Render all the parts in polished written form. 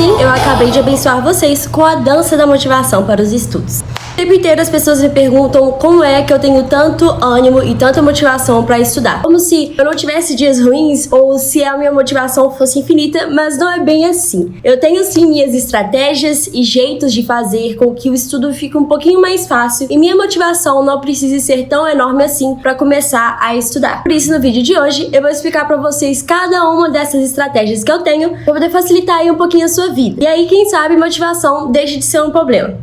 assim, eu acabei de abençoar vocês com a dança da motivação para os estudos. O tempo inteiro as pessoas me perguntam como é que eu tenho tanto ânimo e tanta motivação para estudar. Como se eu não tivesse dias ruins ou se a minha motivação fosse infinita, mas não é bem assim. Eu tenho sim minhas estratégias e jeitos de fazer com que o estudo fique um pouquinho mais fácil e minha motivação não precise ser tão enorme assim para começar a estudar. Por isso, no vídeo de hoje, eu vou explicar para vocês cada uma dessas estratégias que eu tenho para poder facilitar aí um pouquinho a sua vida. E aí, quem sabe, motivação deixa de ser um problema.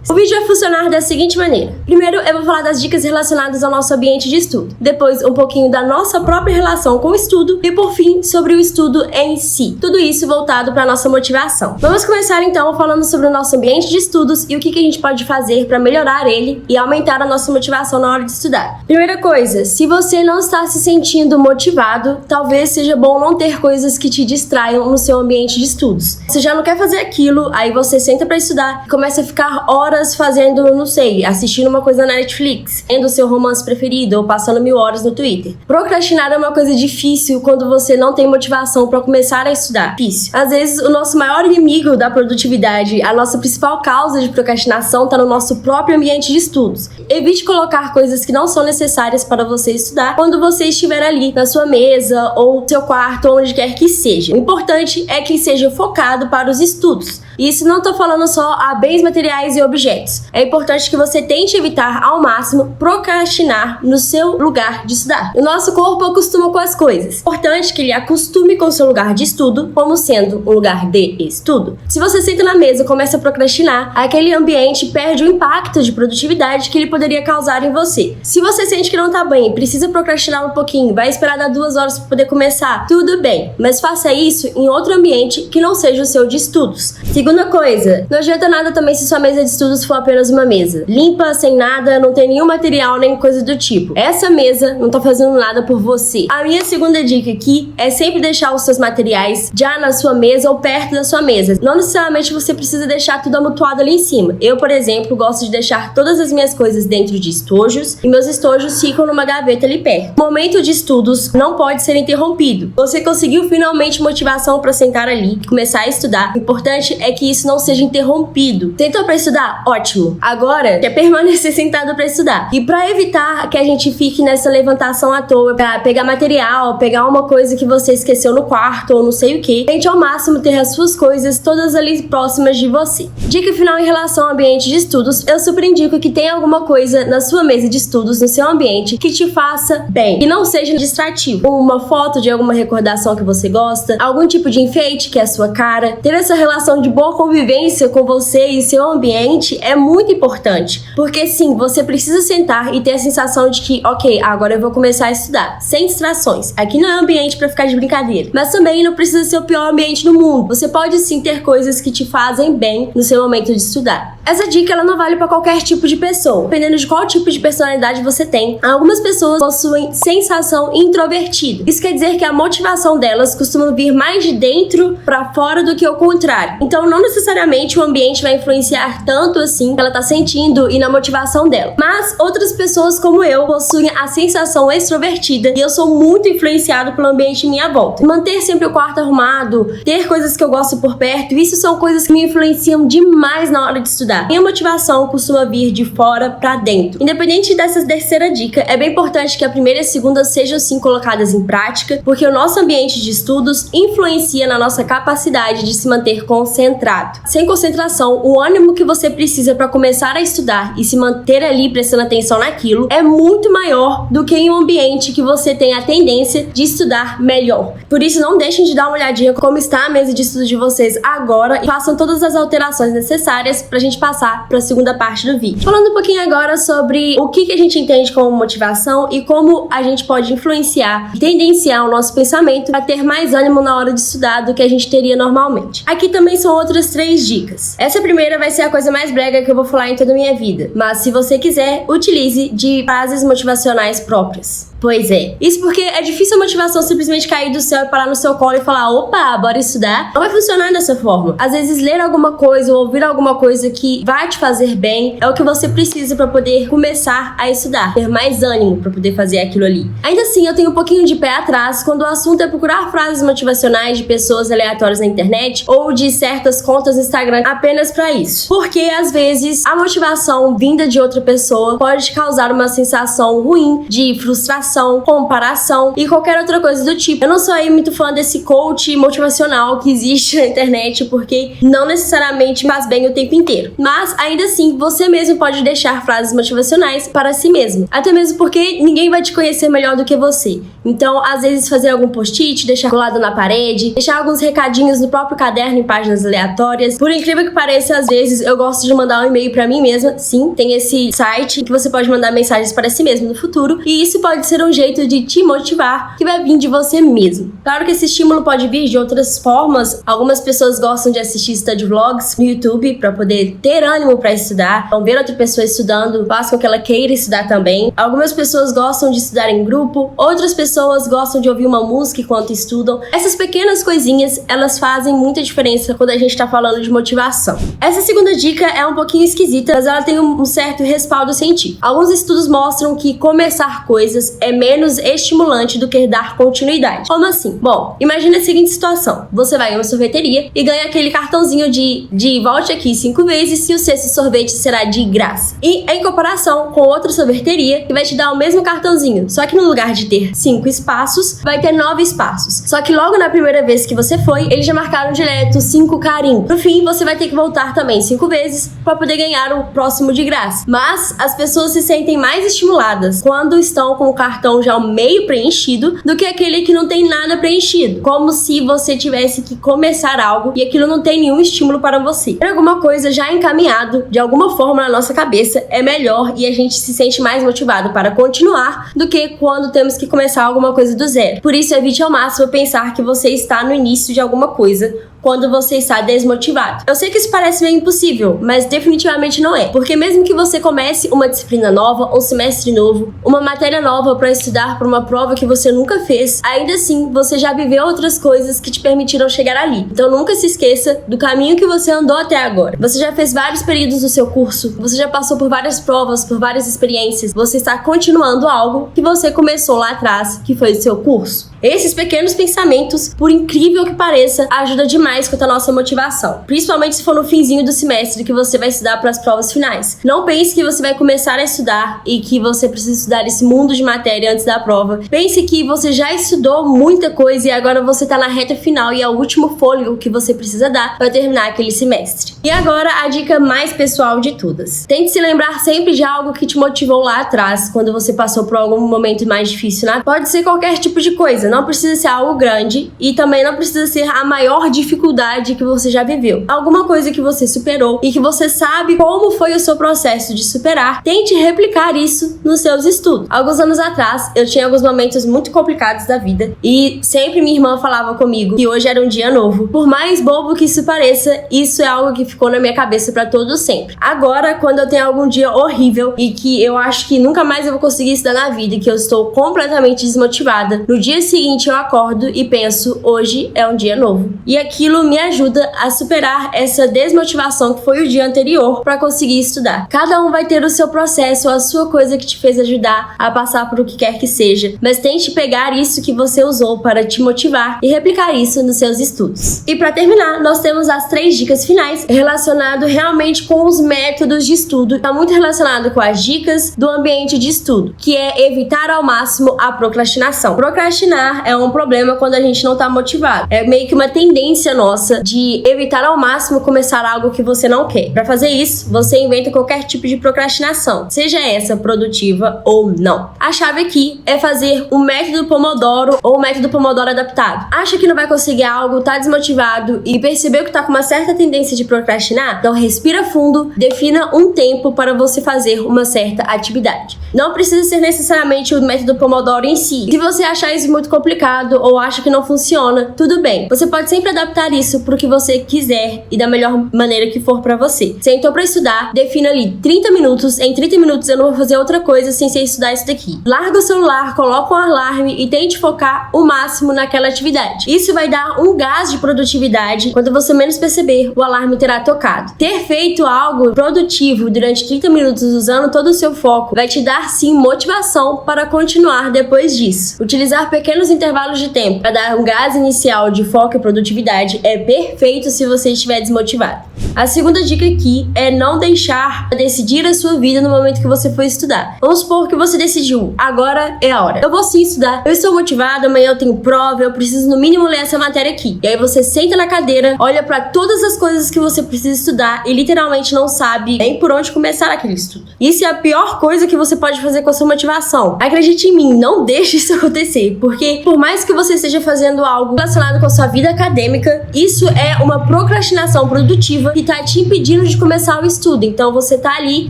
O vídeo vai funcionar da seguinte maneira. Primeiro, eu vou falar das dicas relacionadas ao nosso ambiente de estudo. Depois, um pouquinho da nossa própria relação com o estudo. E, por fim, sobre o estudo em si. Tudo isso voltado para a nossa motivação. Vamos começar, então, falando sobre o nosso ambiente de estudos e o que a gente pode fazer para melhorar ele e aumentar a nossa motivação na hora de estudar. Primeira coisa, se você não está se sentindo motivado, talvez seja bom não ter coisas que te distraiam no seu ambiente de estudos. Você já não quer fazer aquilo, aí você senta para estudar e começa a ficar horas fazendo, não sei, assistindo uma coisa na Netflix, vendo o seu romance preferido ou passando 1000 horas no Twitter. Procrastinar é uma coisa difícil quando você não tem motivação para começar a estudar. Difícil. Às vezes, o nosso maior inimigo da produtividade, a nossa principal causa de procrastinação está no nosso próprio ambiente de estudos. Evite colocar coisas que não são necessárias para você estudar quando você estiver ali na sua mesa ou seu quarto, onde quer que seja. O importante é que seja focado para os estudos. E isso não estou falando só a bens materiais e objetos. É importante que você tente evitar ao máximo procrastinar no seu lugar de estudar. O nosso corpo acostuma com as coisas. É importante que ele acostume com o seu lugar de estudo como sendo um lugar de estudo. Se você senta na mesa e começa a procrastinar, aquele ambiente perde o impacto de produtividade que ele poderia causar em você. Se você sente que não tá bem, precisa procrastinar um pouquinho, vai esperar dar 2 horas para poder começar, tudo bem. Mas faça isso em outro ambiente que não seja o seu de estudos. Segunda coisa, não adianta nada também se sua mesa de estudos for apenas uma mesa limpa, sem nada, não tem nenhum material nem coisa do tipo. Essa mesa não tá fazendo nada por você. A minha segunda dica aqui é sempre deixar os seus materiais já na sua mesa ou perto da sua mesa. Não necessariamente você precisa deixar tudo amontoado ali em cima. Eu, por exemplo, gosto de deixar todas as minhas coisas dentro de estojos e meus estojos ficam numa gaveta ali perto. O momento de estudos não pode ser interrompido. Você conseguiu finalmente motivação para sentar ali e começar a estudar. O importante é que isso não seja interrompido. Tentou para estudar? Ótimo. Agora, quer permanecer sentado para estudar. E para evitar que a gente fique nessa levantação à toa, para pegar material, pegar uma coisa que você esqueceu no quarto ou não sei o que, tente ao máximo ter as suas coisas todas ali próximas de você. Dica final em relação ao ambiente de estudos, eu super indico que tenha alguma coisa na sua mesa de estudos, no seu ambiente, que te faça bem, que não seja distrativo. Uma foto de alguma recordação que você gosta, algum tipo de enfeite que é a sua cara. Ter essa relação de boa convivência com você e seu ambiente é muito importante, porque sim, você precisa sentar e ter a sensação de que, ok, agora eu vou começar a estudar, sem distrações. Aqui não é ambiente pra ficar de brincadeira, mas também não precisa ser o pior ambiente do mundo. Você pode sim ter coisas que te fazem bem no seu momento de estudar. Essa dica ela não vale para qualquer tipo de pessoa, dependendo de qual tipo de personalidade você tem. Algumas pessoas possuem sensação introvertida. Isso quer dizer que a motivação delas costuma vir mais de dentro para fora do que o contrário. Então, não necessariamente o ambiente vai influenciar tanto assim que ela tá sentindo e na motivação dela. Mas outras pessoas como eu possuem a sensação extrovertida e eu sou muito influenciado pelo ambiente em minha volta. Manter sempre o quarto arrumado, ter coisas que eu gosto por perto, isso são coisas que me influenciam demais na hora de estudar. Minha motivação costuma vir de fora pra dentro. Independente dessa terceira dica, é bem importante que a primeira e a segunda sejam sim colocadas em prática, porque o nosso ambiente de estudos influencia na nossa capacidade de se manter concentrado. Sem concentração, o ânimo que você precisa para começar a estudar e se manter ali prestando atenção naquilo é muito maior do que em um ambiente que você tem a tendência de estudar melhor. Por isso, não deixem de dar uma olhadinha como está a mesa de estudo de vocês agora e façam todas as alterações necessárias pra gente passar para a segunda parte do vídeo. Falando um pouquinho agora sobre o que a gente entende como motivação e como a gente pode influenciar e tendenciar o nosso pensamento para ter mais ânimo na hora de estudar do que a gente teria normalmente. Aqui também são outras 3 dicas. Essa primeira vai ser a coisa mais brega que eu vou falar em toda a minha vida, mas se você quiser, utilize de frases motivacionais próprias. Pois é. Isso porque é difícil a motivação simplesmente cair do céu e parar no seu colo e falar, opa, bora estudar. Não vai funcionar dessa forma. Às vezes ler alguma coisa ou ouvir alguma coisa que vai te fazer bem é o que você precisa pra poder começar a estudar, ter mais ânimo pra poder fazer aquilo ali. Ainda assim, eu tenho um pouquinho de pé atrás quando o assunto é procurar frases motivacionais de pessoas aleatórias na internet ou de certas contas no Instagram apenas pra isso. Porque às vezes a motivação vinda de outra pessoa pode causar uma sensação ruim de frustração, comparação e qualquer outra coisa do tipo. Eu não sou aí muito fã desse coach motivacional que existe na internet porque não necessariamente faz bem o tempo inteiro. Mas ainda assim, você mesmo pode deixar frases motivacionais para si mesmo. Até mesmo porque ninguém vai te conhecer melhor do que você. Então, às vezes, fazer algum post-it, deixar colado na parede, deixar alguns recadinhos no próprio caderno em páginas aleatórias. Por incrível que pareça, às vezes eu gosto de mandar um e-mail pra mim mesma. Sim, tem esse site que você pode mandar mensagens para si mesmo no futuro. E isso pode ser um jeito de te motivar que vai vir de você mesmo. Claro que esse estímulo pode vir de outras formas. Algumas pessoas gostam de assistir study vlogs no YouTube pra poder ter ânimo pra estudar. Então, ver outra pessoa estudando faz com que ela queira estudar também. Algumas pessoas gostam de estudar em grupo. Outras pessoas gostam de ouvir uma música enquanto estudam. Essas pequenas coisinhas, elas fazem muita diferença quando a gente tá falando de motivação. Essa segunda dica é um pouquinho esquisita, mas ela tem um certo respaldo científico. Alguns estudos mostram que começar coisas é menos estimulante do que dar continuidade. Como assim? Bom, imagine a seguinte situação. Você vai em uma sorveteria e ganha aquele cartãozinho de volte aqui 5 vezes e o sexto sorvete será de graça. E em comparação com outra sorveteria que vai te dar o mesmo cartãozinho, só que no lugar de ter 5 espaços, vai ter 9 espaços. Só que logo na primeira vez que você foi, eles já marcaram direto 5 carimbo. No fim, você vai ter que voltar também 5 vezes para poder ganhar o próximo de graça. Mas as pessoas se sentem mais estimuladas quando estão com o cartão já meio preenchido do que aquele que não tem nada preenchido. Como se você tivesse que começar algo e aquilo não tem nenhum estímulo para você. Ter alguma coisa já encaminhado de alguma forma na nossa cabeça é melhor e a gente se sente mais motivado para continuar do que quando temos que começar alguma coisa do zero. Por isso, evite ao máximo pensar que você está no início de alguma coisa quando você está desmotivado. Eu sei que isso parece meio impossível, mas definitivamente não é. Porque mesmo que você comece uma disciplina nova, um semestre novo, uma matéria nova para estudar para uma prova que você nunca fez, ainda assim você já viveu outras coisas que te permitiram chegar ali. Então nunca se esqueça do caminho que você andou até agora. Você já fez vários períodos do seu curso, você já passou por várias provas, por várias experiências, você está continuando algo que você começou lá atrás, que foi o seu curso. Esses pequenos pensamentos, por incrível que pareça, ajudam demais quanto à nossa motivação. Principalmente se for no finzinho do semestre que você vai estudar para as provas finais. Não pense que você vai começar a estudar e que você precisa estudar esse mundo de matéria antes da prova. Pense que você já estudou muita coisa e agora você está na reta final e é o último fôlego que você precisa dar para terminar aquele semestre. E agora a dica mais pessoal de todas. Tente se lembrar sempre de algo que te motivou lá atrás, quando você passou por algum momento mais difícil, né? Pode ser qualquer tipo de coisa. Não precisa ser algo grande e também não precisa ser a maior dificuldade que você já viveu. Alguma coisa que você superou e que você sabe como foi o seu processo de superar, tente replicar isso nos seus estudos. Alguns anos atrás, eu tinha alguns momentos muito complicados da vida e sempre minha irmã falava comigo que hoje era um dia novo. Por mais bobo que isso pareça, isso é algo que ficou na minha cabeça pra todo sempre. Agora, quando eu tenho algum dia horrível e que eu acho que nunca mais eu vou conseguir estudar na vida e que eu estou completamente desmotivada, no dia seguinte eu acordo e penso, hoje é um dia novo. E aquilo me ajuda a superar essa desmotivação que foi o dia anterior para conseguir estudar. Cada um vai ter o seu processo, a sua coisa que te fez ajudar a passar por o que quer que seja, mas tente pegar isso que você usou para te motivar e replicar isso nos seus estudos. E para terminar, nós temos as 3 dicas finais relacionado realmente com os métodos de estudo. Está muito relacionado com as dicas do ambiente de estudo, que é evitar ao máximo a procrastinação. Procrastinar é um problema quando a gente não tá motivado. É meio que uma tendência nossa de evitar ao máximo começar algo que você não quer. Para fazer isso, você inventa qualquer tipo de procrastinação, seja essa produtiva ou não. A chave aqui é fazer o método Pomodoro ou o método Pomodoro adaptado. Acha que não vai conseguir algo, tá desmotivado e percebeu que tá com uma certa tendência de procrastinar? Então respira fundo, defina um tempo para você fazer uma certa atividade. Não precisa ser necessariamente o método Pomodoro em si. Se você achar isso muito complicado ou acha que não funciona, tudo bem. Você pode sempre adaptar isso pro que você quiser e da melhor maneira que for pra você. Sentou pra estudar, defina ali 30 minutos. Em 30 minutos eu não vou fazer outra coisa sem ser estudar isso daqui. Larga o celular, coloca um alarme e tente focar o máximo naquela atividade. Isso vai dar um gás de produtividade. Quando você menos perceber, o alarme terá tocado. Ter feito algo produtivo durante 30 minutos usando todo o seu foco vai te dar sim motivação para continuar depois disso. Utilizar pequenos intervalos de tempo para dar um gás inicial de foco e produtividade é perfeito se você estiver desmotivado. A segunda dica aqui é não deixar decidir a sua vida no momento que você for estudar. Vamos supor que você decidiu, agora é a hora. Eu vou sim estudar, eu estou motivado, amanhã eu tenho prova, eu preciso no mínimo ler essa matéria aqui. E aí você senta na cadeira, olha para todas as coisas que você precisa estudar e literalmente não sabe nem por onde começar aquele estudo. Isso é a pior coisa que você pode fazer com a sua motivação. Acredite em mim, não deixe isso acontecer, porque por mais que você esteja fazendo algo relacionado com a sua vida acadêmica, isso é uma procrastinação produtiva que tá te impedindo de começar o estudo. Então você tá ali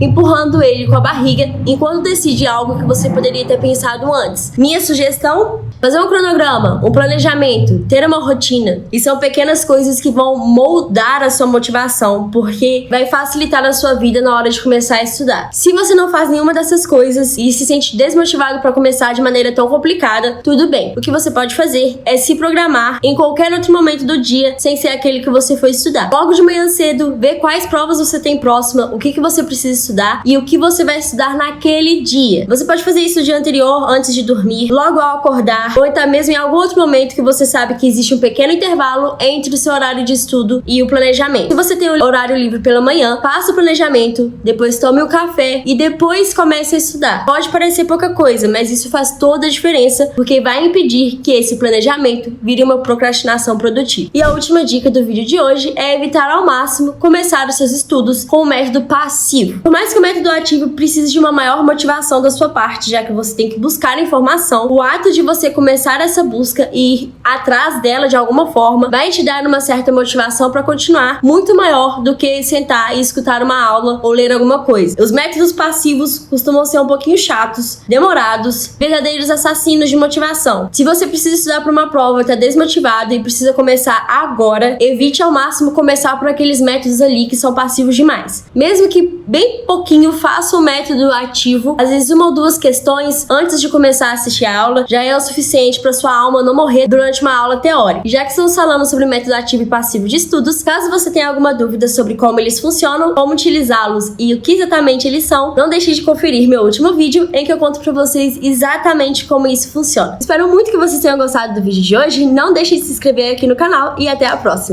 empurrando ele com a barriga enquanto decide algo que você poderia ter pensado antes. Minha sugestão: fazer um cronograma, um planejamento, ter uma rotina. E são pequenas coisas que vão moldar a sua motivação, porque vai facilitar a sua vida na hora de começar a estudar. Se você não faz nenhuma dessas coisas e se sente desmotivado para começar de maneira tão complicada, tudo bem. O que você pode fazer é se programar em qualquer outro momento do dia, sem ser aquele que você foi estudar. Logo de manhã cedo, ver quais provas você tem próxima, o que você precisa estudar e o que você vai estudar naquele dia. Você pode fazer isso no dia anterior, antes de dormir, logo ao acordar, ou até mesmo em algum outro momento que você sabe que existe um pequeno intervalo entre o seu horário de estudo e o planejamento. Se você tem um horário livre pela manhã, faça o planejamento, depois tome o café e depois comece a estudar. Pode parecer pouca coisa, mas isso faz toda a diferença, porque vai impedir que esse planejamento vire uma procrastinação produtiva. E a última dica do vídeo de hoje é evitar ao máximo começar os seus estudos com o método passivo. Por mais que o método ativo precise de uma maior motivação da sua parte, já que você tem que buscar informação, o ato de você começar essa busca e ir atrás dela de alguma forma vai te dar uma certa motivação para continuar, muito maior do que sentar e escutar uma aula ou ler alguma coisa. Os métodos passivos costumam ser um pouquinho chatos, demorados, verdadeiros assassinos de motivação. Se você precisa estudar para uma prova, está desmotivado e precisa começar agora, evite ao máximo começar por aqueles métodos ali que são passivos demais. Mesmo que bem pouquinho faça o método ativo, às vezes uma ou duas questões antes de começar a assistir a aula já é o suficiente para sua alma não morrer durante uma aula teórica. E já que estamos falando sobre método ativo e passivo de estudos, caso você tenha alguma dúvida sobre como eles funcionam, como utilizá-los e o que exatamente eles são, não deixe de conferir meu último vídeo em que eu conto para vocês exatamente como isso funciona. Espero muito que vocês tenham gostado do vídeo de hoje, não deixe de se inscrever aqui no canal e até a próxima!